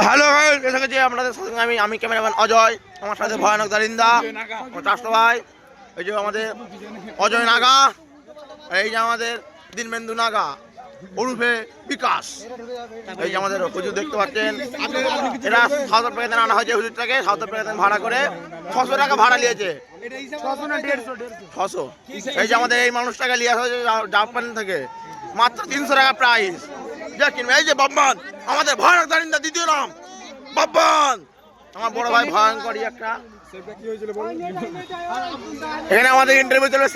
Hello এসে গেছি আপনাদের সাথে আমি ক্যামেরাম্যান অজয়, আমার সাথে ভয়ানক দারিন্দা, আমার চাষতো ভাই, এই যে আমাদের অজয় নাগা, এই যে আমাদের দীনবেন্দু নাগা ওরফে বিকাশ। এই যে আমাদের হুজুর দেখতে পাচ্ছেন, এরা সাউথ আফ্রিকাতে আনা হয়েছে হুজুরটাকে, সাউথ আফ্রিকাতে ভাড়া করে 600 টাকা ভাড়া নিয়েছে। 600। এই যে আমাদের এই মানুষটাকে নিয়ে আসা হয়েছে জাপান থেকে, মাত্র 300 টাকা প্রাইস। এই যে বাব্বান, আমাদের ভয়ানক দারিন্দা দ্বিতীয় নাম বাব্বান, আমার বড় ভাই ভয়ঙ্কর একটা। এখানে আমাদের ইন্টারভিউ চলবে।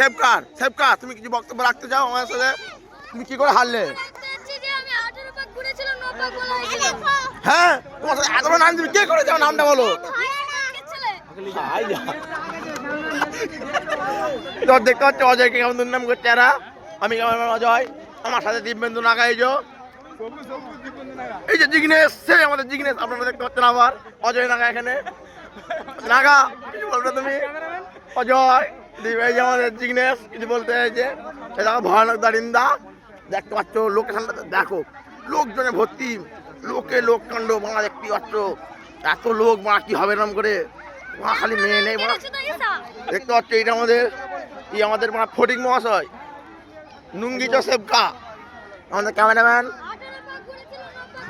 সেবকার তুমি কিছু বক্তব্য রাখতে চাও আমার সাথে? তুমি কি করে হারলে? হ্যাঁ, তোমার সাথে এত নাম তুমি কে করে যাও, নামটা বলো। দেখতে পাচ্ছ অজয়কে কেমন দুর্নাম করছে এরা। আমি ক্যামেরাম্যান অজয়, আমার সাথে দীপবেন্দু নাগা, এই যে জিগনেশ, সে আমাদের জিগনেশ আপনারা দেখতে পাচ্ছেন। আবার অজয় নাগা এখানে। নাগা কিছু বলবে তুমি? অজয় এই যে আমাদের জিগনেশ কিছু বলতে চাইছে। এটা ভয়ানক দারিন্দা, দেখতে পাচ্ছ লোকেশনটা দেখো, লোকজনে ভর্তি, লোক কাণ্ড বাংলা দেখতে পাচ্ছ, এত লোক মা কি হবে নাম করে, মা খালি মেয়ে নেই মা। দেখতে পাচ্ছ এটা আমাদের মা ফটিক মহাশয়, নুঙ্গি সেবকা, আমাদের ক্যামেরাম্যান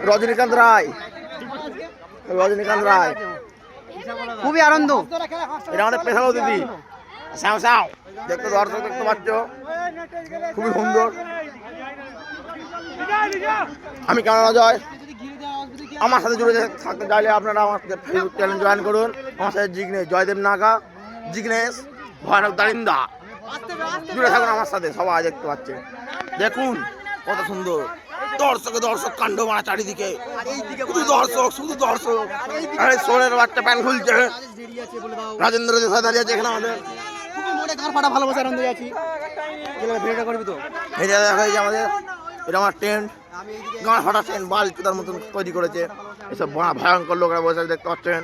রজনীকান্ত রায়, খুবই আনন্দ। এটা আমাদের পেশাও দিদি সাও দেখতে, দর্শক দেখতে পাচ্ছ খুবই সুন্দর। আমি কেমন অজয়, আমার সাথে জুড়ে থাকতে চাইলে আপনারা আমার ফেসবুক চ্যানেল জয়েন করুন। আমার সাথে জিগনেশ, জয়দেব নাগা, জিগনেশ ভয়ানক দারিন্দা, জুড়ে থাকুন আমার সাথে। সবাই দেখতে পাচ্ছে, দেখুন কত সুন্দর দর্শক কাণ্ড মারা চারিদিকে, শুধু দর্শক। আরে সোনের বাচ্চা প্যান্ট খুলছে, রাজেন্দ্র দেশাই দাঁড়িয়ে আছে এখানে আমাদের। এই যে দেখা যায় আমাদের, এটা আমার টেন্ট, গাঁড় ফাটা টেন্ট, বাল চুতার মতন তৈরি করেছে। এসব ভয়ঙ্কর লোকরা বসে দেখতে পাচ্ছেন।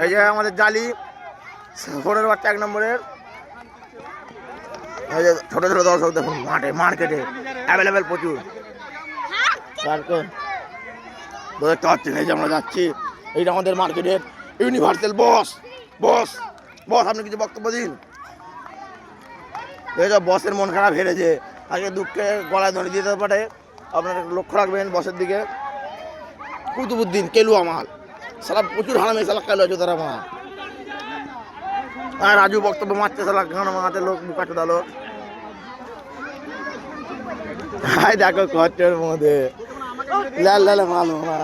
এই যে আমাদের জালি, সোনের বাচ্চা 1 নম্বরের। এই যে ছোট ছোট দর্শক দেখুন, মার্কেটে অ্যাভেলেবেল প্রচুর দেখতে পাচ্ছেন। এই যে আমরা যাচ্ছি, এইটা আমাদের মার্কেটের ইউনিভার্সাল বস। আপনি কিছু বক্তব্য দিন। এই যে বসের মন খারাপ হেরেছে, আগে দুঃখে গলায় ধরে দিতে পারে, আপনারা লক্ষ্য রাখবেন বসের দিকে। কুতুবুদ্দিন কেলুয়া মাল, সারা প্রচুর হারামে সালা কেলু আছে তারা মা। আর রাজু বক্তব্য মারছে সালা গান মাতে লোক বুকা চোদালো। হাই দেখো কষ্টের মধ্যে লাল মালু মা।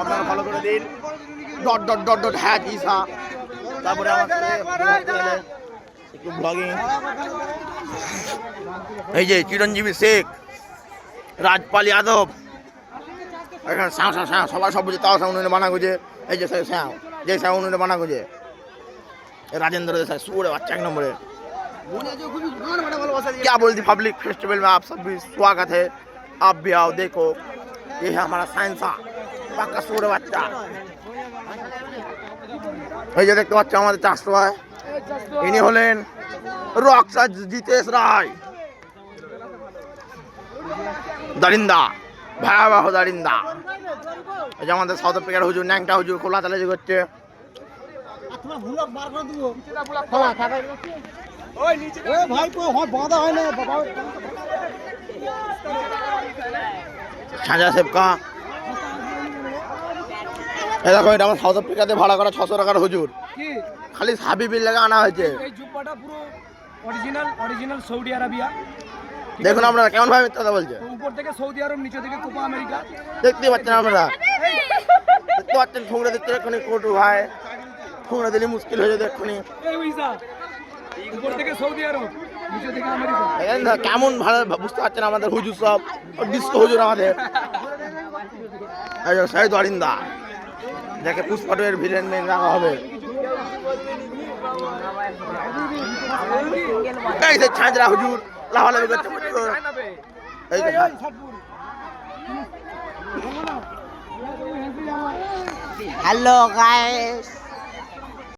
আপনারা ভালো করে দিন ####হ্যাঁ তারপরে আমার একটু ব্লগিং। এই যে চিরঞ্জীবী শেখ, রাজপাল যাদব, এখানে সবাই সব বুঝে, তাও উনুনে বানা গুজে। এই যে উনুনে বানা গুজে, राजेंद्र देसाई सूर्य बच्चा 1 नंबर है। क्या बोलती पब्लिक फेस्टिवल में आप सब भी स्वागत है, आप भी आओ देखो, ये है हमारा साइंसा पक्का सूर्य बच्चा। এই যে দেখতে পাচ্ছ আমাদের চাষতো ভাই, ইনি হলেন রকসাজ জিতেশ রায়, দারিন্দা, ভয়াবহ দারিন্দা। এই যে আমাদের সাউথ আফ্রিকার হুজুর, ন্যাংটা হুজুর, খোলা তালে করছে। সাজা সেবকা, দেখো এটা আমার সাউথ আফ্রিকাতে ভাড়া করা 600 টাকার হুজুর, খালি হাবিবির লাগে আনা হয়েছে। Original Saudi Arabia. দেখুন আপনারা কেমন ভাবে কথা বলছে, উপর থেকে সৌদি আরব, নিচে থেকে কোপা আমেরিকা। দেখতে পাচ্ছেন আপনারা, দেখতে পাচ্ছেন ঠুংরা দিচ্ছে এক্ষুনি কোটু ভাই, ঠুংরা দিলে মুশকিল হয়ে যাবে এক্ষুনি। উপর থেকে সৌদি আরব, নিচে থেকে আমেরিকা। কেমন ভালো বুঝতে পারছেন আমাদের হুজুর সব, ডিস্কো হুজুর আমাদের। সেই দারিন্দা যাকে পুষ্পাটের ভিলেন মেন রাখা হবে। এই যে ছাঁচরা হুজুর লাভালাভি করছে। Hello guys.